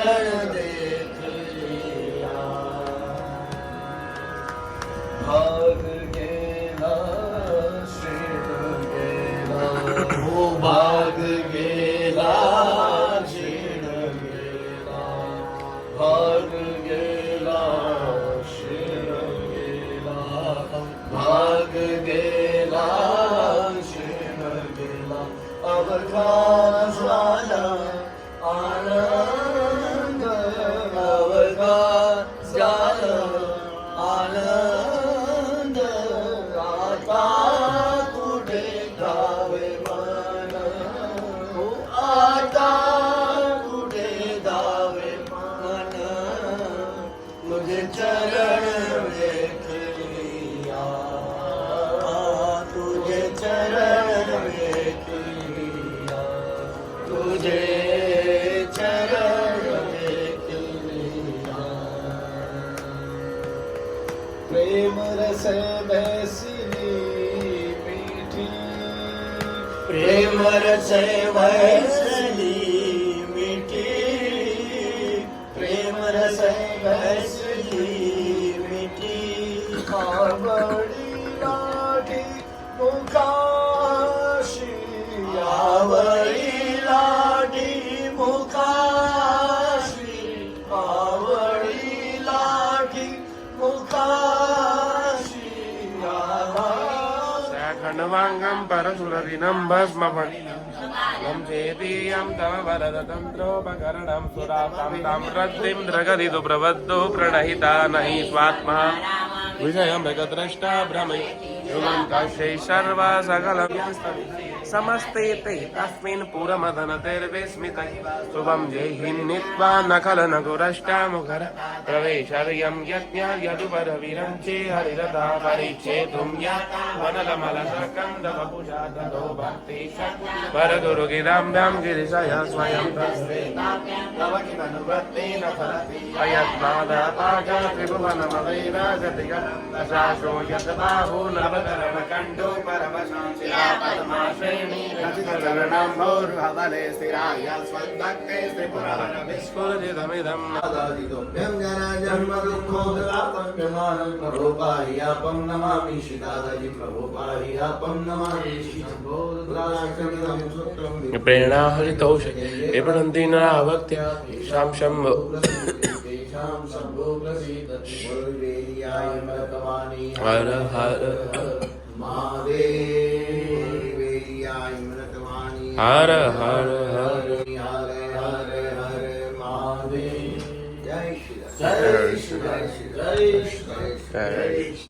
चरण देख लिया, भाग गेला श्रीण गेला, हो भाग गेला श्रीण गेला, भाग गेला श्रीण गेला, भाग गेला श्रीण गेला, अवघा झाला आनंद, अवघा झाला आनंद, आता कुठे गावे मन, हो आता कुठे गावे मन, तुझे चरण देख लिया, तुझे चरण देख लिया, तुझे चरण देख लिया, प्रेम रस वैसिली मीठी, प्रेम रस वैसिली मीठी, प्रेम रस वैसिली मीठी, आवडी लाठी मुखाशी, आवडी लाठी मुखाशी, आवडी लाठी मुखाशी, खण्डवांगं परशुरदिनं भस्मफणिनं चेदीयं तव वरदतन्त्रोपकरणं सुरातां ताम्रद्दिं द्रगदितु प्रबद्धो प्रणहिता नहि स्वात्मा विषयं भगद्रष्टा भ्रमै युगं कश्यै सर्वा सकलं समस्ते ते तस्मिन् पुरमदनतिर्विस्मितै शुभं जेहिन्नित्वा नखलनकुरष्टामुखर प्रवेशर्यं यज्ञार्यदुपरवीरं चेहरिरता परिच्छेतुं याता वनलमलसकन्दवपुषा ततो भक्ति वरदुर्गिराम्भ्यां गिरिशया स्वयं तस्ते तव किमनुवृत्तेन फलति अयत्मादापाजा त्रिभुवनमवैराजति दशाशो यद्बाहु नवतरणकण्डो परमशान्तिरा पद्माश्रेणी रचितचरणाम्भोर्भवने स्थिराय स्वद्भक्ते त्रिपुरवन विस्फुरितमिदं आदादितोभ्यं जन्मदुःखोदरापं प्रभोपाह्यापं नमामि शिदादयि प्रभोपाह्यापं नमामि शिशम्भोरुद्राक्षमिदं सूत्रं प्रेरणा हरितौषधे विपणन्ति नराभक्त्या शां शम्भो तेषां शम्भो प्रसीदति गुरुवेर्याय मृतवाणी हर हर महादेवेर्याय मृतवाणी हर हर हर हर हर हर महादेव जय श्री जय श्री जय श्री जय श्री जय